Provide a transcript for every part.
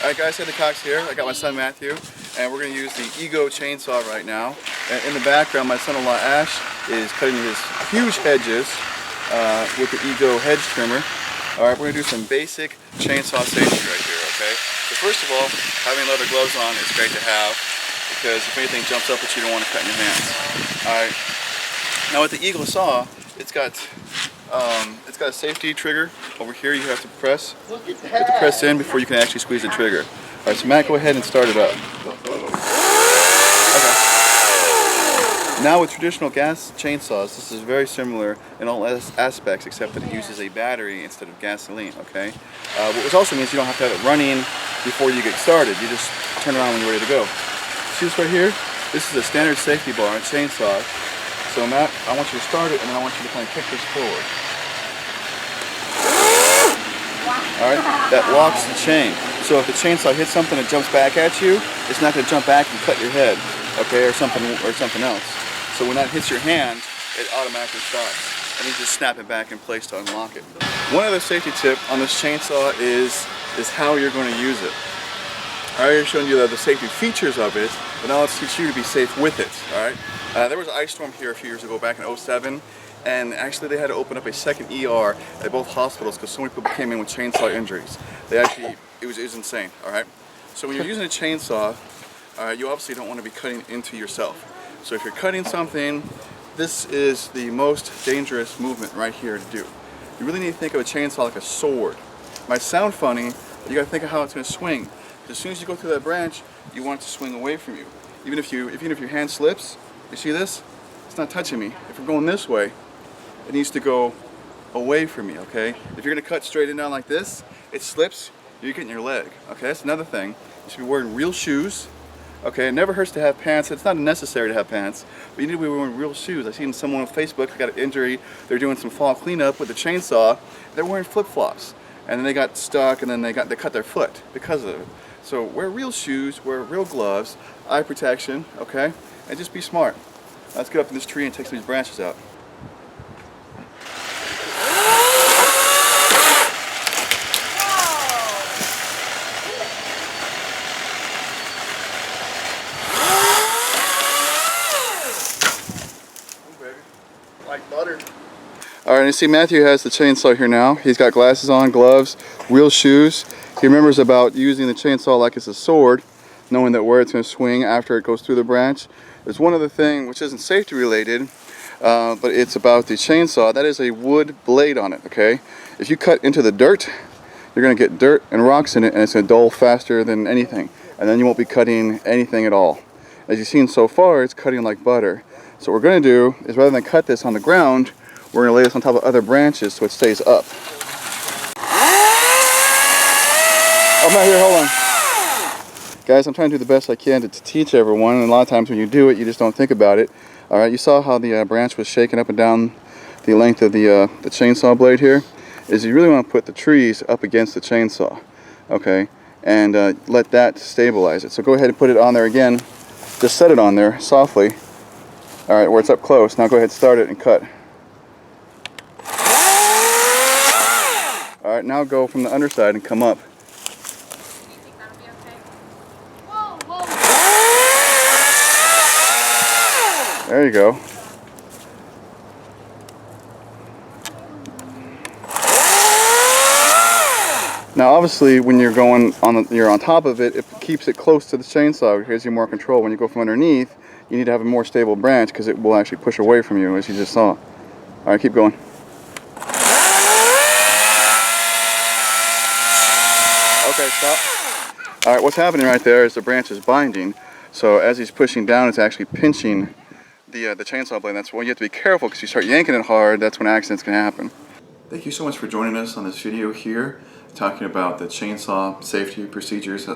Alright guys, Ed the Cox here. I got my son Matthew, and we're going to use the Ego chainsaw right now. And in the background, my son-in-law Ash is cutting his huge hedges with the Ego hedge trimmer. Alright, we're going to do some basic chainsaw safety right here, okay? So first of all, having leather gloves on is great to have, because if anything jumps up that you don't want to cut in your hands. Alright, now with the Ego saw, it's got a safety trigger over here. You have to press. You have to press in before you can actually squeeze the trigger. All right, so Matt, go ahead and start it up. Okay. Now with traditional gas chainsaws, this is very similar in all aspects, except that it uses a battery instead of gasoline. Okay. Which also means you don't have to have it running before you get started. You just turn it on when you're ready to go. See this right here? This is a standard safety bar on chainsaw. So Matt, I want you to start it, and then I want you to kind of kick this forward. Alright, that locks the chain. So if the chainsaw hits something that jumps back at you, it's not going to jump back and cut your head, okay, or something else. So when that hits your hand, it automatically stops, and you just snap it back in place to unlock it. One other safety tip on this chainsaw is how you're going to use it. I already shown you the safety features of it, but now let's teach you to be safe with it. Alright, there was an ice storm here a few years ago, back in '07. And actually they had to open up a second ER at both hospitals because so many people came in with chainsaw injuries. It was insane, alright? So when you're using a chainsaw, you obviously don't want to be cutting into yourself. So if you're cutting something, this is the most dangerous movement right here to do. You really need to think of a chainsaw like a sword. It might sound funny, but you got to think of how it's going to swing. As soon as you go through that branch, you want it to swing away from you. Even if your hand slips, you see this? It's not touching me. If we're going this way, it needs to go away from me, okay? If you're gonna cut straight in down like this, it slips, you're getting your leg, okay? That's another thing. You should be wearing real shoes, okay? It never hurts to have pants. It's not necessary to have pants, but you need to be wearing real shoes. I've seen someone on Facebook who got an injury. They're doing some fall cleanup with a chainsaw. They're wearing flip-flops, and then they got stuck, and then they cut their foot because of it. So wear real shoes, wear real gloves, eye protection, okay? And just be smart. Let's get up in this tree and take some of these branches out. Like butter. Alright, you see Matthew has the chainsaw here now. He's got glasses on, gloves, real shoes. He remembers about using the chainsaw like it's a sword, knowing that where it's going to swing after it goes through the branch. There's one other thing which isn't safety related, but it's about the chainsaw. That is a wood blade on it, okay? If you cut into the dirt, you're going to get dirt and rocks in it, and it's going to dull faster than anything. And then you won't be cutting anything at all. As you've seen so far, it's cutting like butter. So what we're going to do is, rather than cut this on the ground, we're going to lay this on top of other branches so it stays up. I'm not here, hold on. Guys, I'm trying to do the best I can to teach everyone, and a lot of times when you do it, you just don't think about it. Alright, you saw how the branch was shaking up and down the length of the chainsaw blade here? Is you really want to put the trees up against the chainsaw, okay? And let that stabilize it. So go ahead and put it on there again. Just set it on there softly. Alright, where it's up close. Now go ahead and start it and cut. Alright, now go from the underside and come up. Do you think that'll be okay? Whoa, whoa. There you go. Now obviously when you're going you're on top of it, it keeps it close to the chainsaw. It gives you more control. When you go from underneath, you need to have a more stable branch because it will actually push away from you, as you just saw. Alright, keep going. Okay, stop. Alright, what's happening right there is the branch is binding. So as he's pushing down, it's actually pinching the chainsaw blade. That's why you have to be careful, because you start yanking it hard, that's when accidents can happen. Thank you so much for joining us on this video here, talking about the chainsaw safety procedures.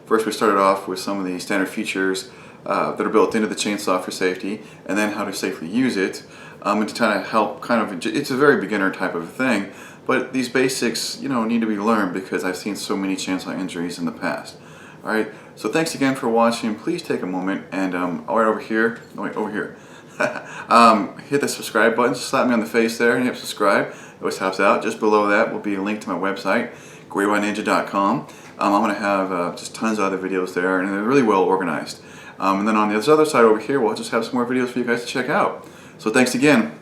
First we started off with some of the standard features that are built into the chainsaw for safety, and then how to safely use it, and to kind of help it's a very beginner type of thing, but these basics, need to be learned because I've seen so many chainsaw injuries in the past. Alright, so thanks again for watching. Please take a moment and right over here, over here, hit the subscribe button. Just slap me on the face there and hit subscribe. It always helps out. Just below that will be a link to my website, GreatWhiteNinja.com. I'm going to have just tons of other videos there, and they're really well organized. And then on this other side over here, we'll just have some more videos for you guys to check out. So thanks again.